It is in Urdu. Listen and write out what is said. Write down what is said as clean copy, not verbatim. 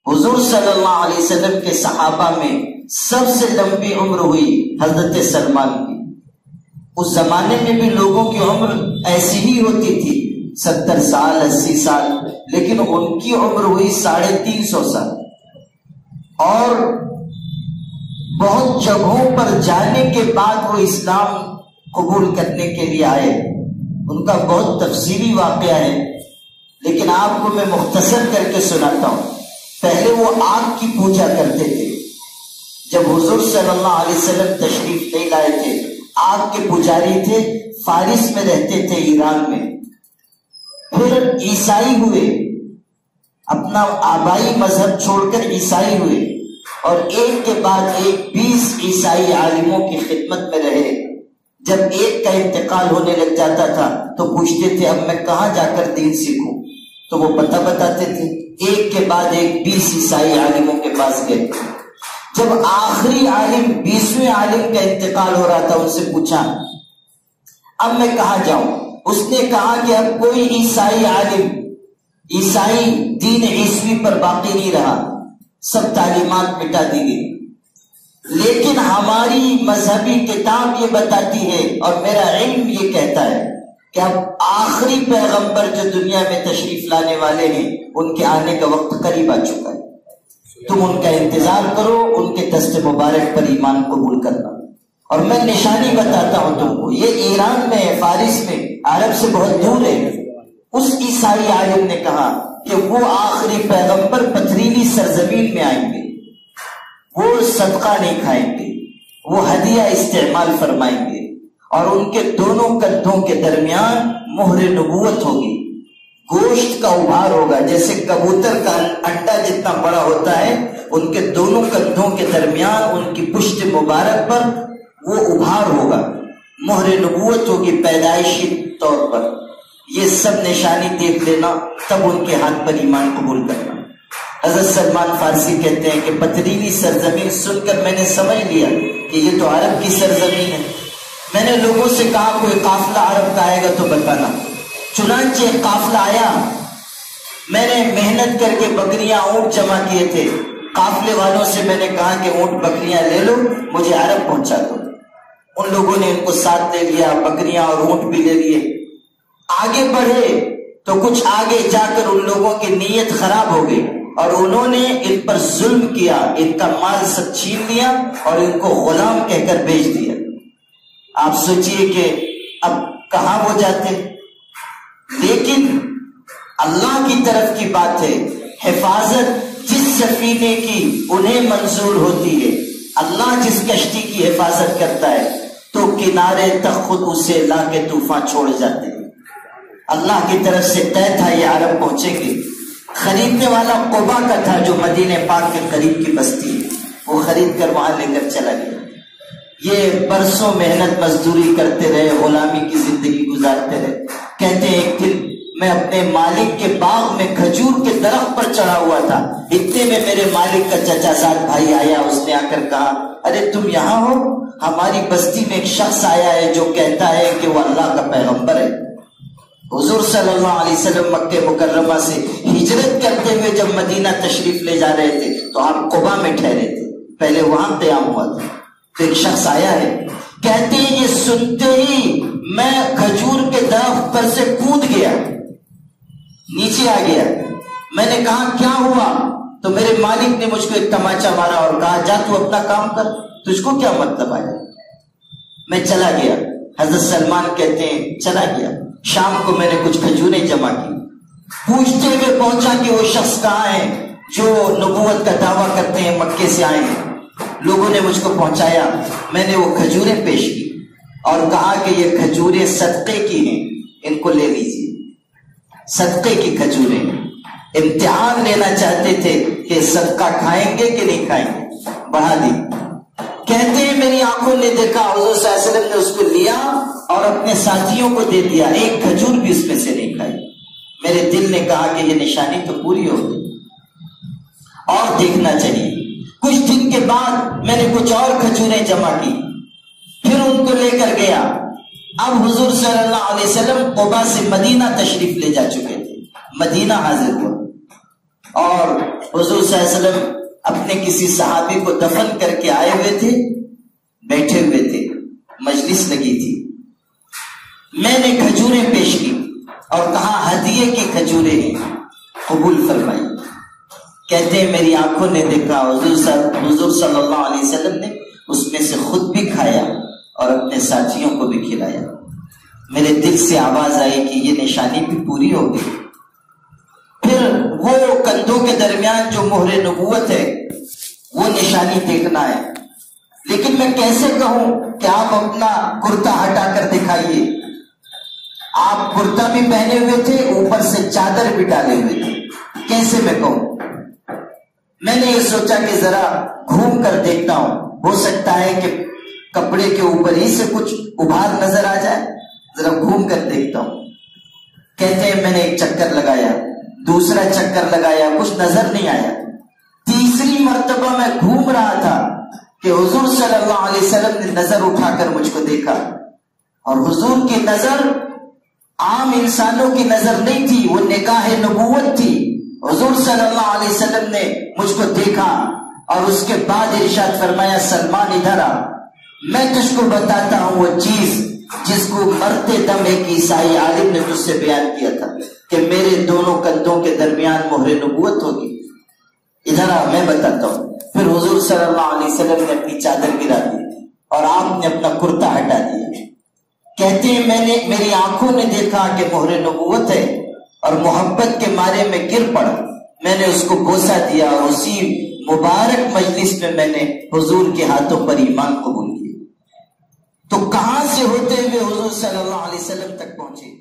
حضور صلی اللہ علیہ وسلم کے صحابہ میں سب سے لمبی عمر ہوئی حضرت سلمان کی۔ اس زمانے میں بھی لوگوں کی عمر ایسی ہی ہوتی تھی، 70 سال 80 سال، لیکن ان کی عمر ہوئی 350 سال، اور بہت جگہوں پر جانے کے بعد وہ اسلام قبول کرنے کے لیے آئے۔ ان کا بہت تفصیلی واقعہ ہے، لیکن آپ کو میں مختصر کر کے سناتا ہوں۔ پہلے وہ آگ کی پوجا کرتے تھے۔ جب حضور صلی اللہ علیہ وسلم تشریف لے لائے تھے، آگ کے پجاری تھے، فارس میں رہتے تھے، ایران میں۔ پھر عیسائی ہوئے، اپنا آبائی مذہب چھوڑ کر عیسائی ہوئے، اور ایک کے بعد ایک 20 عیسائی عالموں کی خدمت میں رہے۔ جب ایک کا انتقال ہونے لگ جاتا تھا تو پوچھتے تھے اب میں کہاں جا کر دین سیکھوں، تو وہ پتہ بتاتے تھے۔ ایک کے بعد ایک 20 عیسائی عالموں کے پاس گئے۔ جب آخری عالم 20ویں عالم کا انتقال ہو رہا تھا، ان سے پوچھا اب میں کہاں جاؤں؟ اس نے کہا کہ اب کوئی عیسائی عالم عیسائی دین عیسوی پر باقی نہیں رہا، سب تعلیمات مٹا دی گئی، لیکن ہماری مذہبی کتاب یہ بتاتی ہے اور میرا علم یہ کہتا ہے کہ اب آخری پیغمبر جو دنیا میں تشریف لانے والے ہیں، ان کے آنے کا وقت قریب آ چکا ہے، تم ان کا انتظار کرو، ان کے دست مبارک پر ایمان قبول کرنا۔ اور میں نشانی بتاتا ہوں تم کو، یہ ایران میں، فارس میں، عرب سے بہت دور ہے۔ اس عیسائی عالم نے کہا کہ وہ آخری پیغمبر پتھریلی سرزمین میں آئیں گے، وہ صدقہ نہیں کھائیں گے، وہ ہدیہ استعمال فرمائیں گے، اور ان کے دونوں کندھوں کے درمیان مہر نبوت ہوگی، گوشت کا ابھار ہوگا، جیسے کبوتر کا انڈا جتنا بڑا ہوتا ہے، ان کے دونوں کندھوں کے درمیان ان کی پشت مبارک پر وہ ابھار ہوگا، مہر نبوت ہوگی پیدائشی طور پر۔ یہ سب نشانی دیکھ لینا، تب ان کے ہاتھ پر ایمان قبول کرنا۔ حضرت سلمان فارسی کہتے ہیں کہ پتھریلی سرزمین سن کر میں نے سمجھ لیا کہ یہ تو عرب کی سرزمین ہے۔ میں نے لوگوں سے کہا کوئی قافلہ عرب کا آئے گا تو بتانا۔ چنانچہ قافلہ آیا، میں نے محنت کر کے بکریاں اونٹ جمع کیے تھے، قافلے والوں سے میں نے کہا کہ اونٹ بکریاں لے لو، مجھے عرب پہنچا دو۔ ان لوگوں نے ان کو ساتھ لے لیا، بکریاں اور اونٹ بھی لے لیے۔ آگے بڑھے تو کچھ آگے جا کر ان لوگوں کی نیت خراب ہو گئی، اور انہوں نے ان پر ظلم کیا، ان کا مال سب چھین لیا اور ان کو غلام کہہ کر بیچ دیا۔ آپ سوچئے کہ اب کہاں وہ جاتے؟ لیکن اللہ کی طرف کی بات ہے، حفاظت جس سفینے کی انہیں منظور ہوتی ہے، اللہ جس کشتی کی حفاظت کرتا ہے تو کنارے تک خود اسے لا کے طوفان چھوڑ جاتے ہیں۔ اللہ کی طرف سے طے تھا یہ عرب پہنچیں گے۔ خریدنے والا قبا کا تھا، جو مدینہ پاک کے قریب کی بستی ہے، وہ خرید کر وہاں لے کر چلا گیا۔ یہ برسوں محنت مزدوری کرتے رہے، غلامی کی زندگی گزارتے رہے۔ کہتے ہیں ایک دن میں اپنے مالک کے باغ میں کھجور کے درخت پر چڑھا ہوا تھا، اتنے میں میرے مالک کا چچا زاد بھائی آیا۔ اس نے آ کر کہا ارے تم یہاں ہو؟ ہماری بستی میں ایک شخص آیا ہے جو کہتا ہے کہ وہ اللہ کا پیغمبر ہے۔ حضور صلی اللہ علیہ وسلم مکہ مکرمہ سے ہجرت کرتے ہوئے جب مدینہ تشریف لے جا رہے تھے تو آپ قبا میں ٹھہرے تھے، پہلے وہاں قیام ہوا تھا۔ تو ایک شخص آیا ہے، کہتے ہیں یہ سنتے ہی میں کھجور کے درخت پر سے کود گیا، نیچے آ گیا۔ میں نے کہا کیا ہوا؟ تو میرے مالک نے مجھ کو ایک تماچا مارا اور کہا جا تو اپنا کام کر، تجھ کو کیا مطلب آیا؟ میں چلا گیا۔ حضرت سلمان کہتے ہیں چلا گیا، شام کو میں نے کچھ کھجوریں جمع کی، پوچھتے ہوئے پہنچا کہ وہ شخص کہاں ہے جو نبوت کا دعویٰ کرتے ہیں، مکے سے آئے ہیں۔ لوگوں نے مجھ کو پہنچایا، میں نے وہ کھجوریں پیش کی اور کہا کہ یہ کھجوریں صدقے کی ہیں، ان کو لے لیجیے، صدقے کی کھجوریں۔ امتحان لینا چاہتے تھے کہ صدقہ کھائیں گے کہ نہیں کھائیں گے، بڑھا دی۔ کہتے ہیں میری آنکھوں نے دیکھا حضور صلی اللہ علیہ وسلم نے اس کو لیا اور اپنے ساتھیوں کو دے دیا، ایک کھجور بھی اس میں سے نہیں کھائی۔ میرے دل نے کہا کہ یہ نشانی تو پوری ہو گئی اور دیکھنا چاہیے۔ کچھ دن کے بعد میں نے کچھ اور کھجوریں جمع کی، پھر ان کو لے کر گیا۔ اب حضور صلی اللہ علیہ وسلم قبا سے مدینہ تشریف لے جا چکے تھے، مدینہ حاضر ہوا اور حضور صلی اللہ علیہ وسلم اپنے کسی صحابی کو دفن کر کے آئے ہوئے تھے، بیٹھے ہوئے تھے، مجلس لگی تھی. میں نے کھجوریں پیش کی اور کہا ہدیے کی کھجوریں ہیں، قبول فرمائی. کہتے ہیں میری آنکھوں نے دیکھا حضور صلی اللہ علیہ وسلم نے اس میں سے خود بھی کھایا اور اپنے ساتھیوں کو بھی کھلایا. میرے دل سے آواز آئی کہ یہ نشانی بھی پوری ہو گئی. پھر وہ کندھوں کے درمیان جو مہر نبوت ہے وہ نشانی دیکھنا ہے. لیکن میں کیسے کہوں کہ آپ اپنا کرتا ہٹا کر دکھائیے؟ آپ کرتا بھی پہنے ہوئے تھے، اوپر سے چادر بھی ڈالے ہوئے تھے، کیسے میں کہوں؟ میں نے یہ سوچا کہ ذرا گھوم کر دیکھتا ہوں، ہو سکتا ہے کہ کپڑے کے اوپر ہی سے کچھ ابھار نظر آ جائے، ذرا گھوم کر دیکھتا ہوں. کہتے ہیں میں نے ایک چکر لگایا، دوسرا چکر لگایا، کچھ نظر نہیں آیا. تیسری مرتبہ میں گھوم رہا تھا کہ حضور صلی اللہ علیہ وسلم نے نظر اٹھا کر مجھ کو دیکھا، اور حضور کی نظر عام انسانوں کی نظر نہیں تھی، وہ نگاہ نبوت تھی. حضور صلی اللہ علیہ وسلم نے مجھ کو دیکھا اور اس کے بعد ارشاد فرمایا سلمان ادھر آ، میں تجھ کو بتاتا ہوں وہ چیز جس کو مرتے دم ایک عیسائی عالم نے مجھ سے بیان کیا تھا کہ میرے دونوں کندھوں کے درمیان مہر نبوت ہوگی. ادھر آ میں بتاتا ہوں. پھر حضور صلی اللہ علیہ وسلم نے اپنی چادر گرا دی اور آپ نے اپنا کرتا ہٹا دیا. کہتے ہیں میری آنکھوں نے دیکھا کہ مہر نبوت ہے اور محبت کے مارے میں گر پڑا. میں نے اس کو بوسہ دیا اور اسی مبارک مجلس میں میں نے حضور کے ہاتھوں پر ایمان قبول کیا. تو کہاں سے ہوتے ہوئے حضور صلی اللہ علیہ وسلم تک پہنچے؟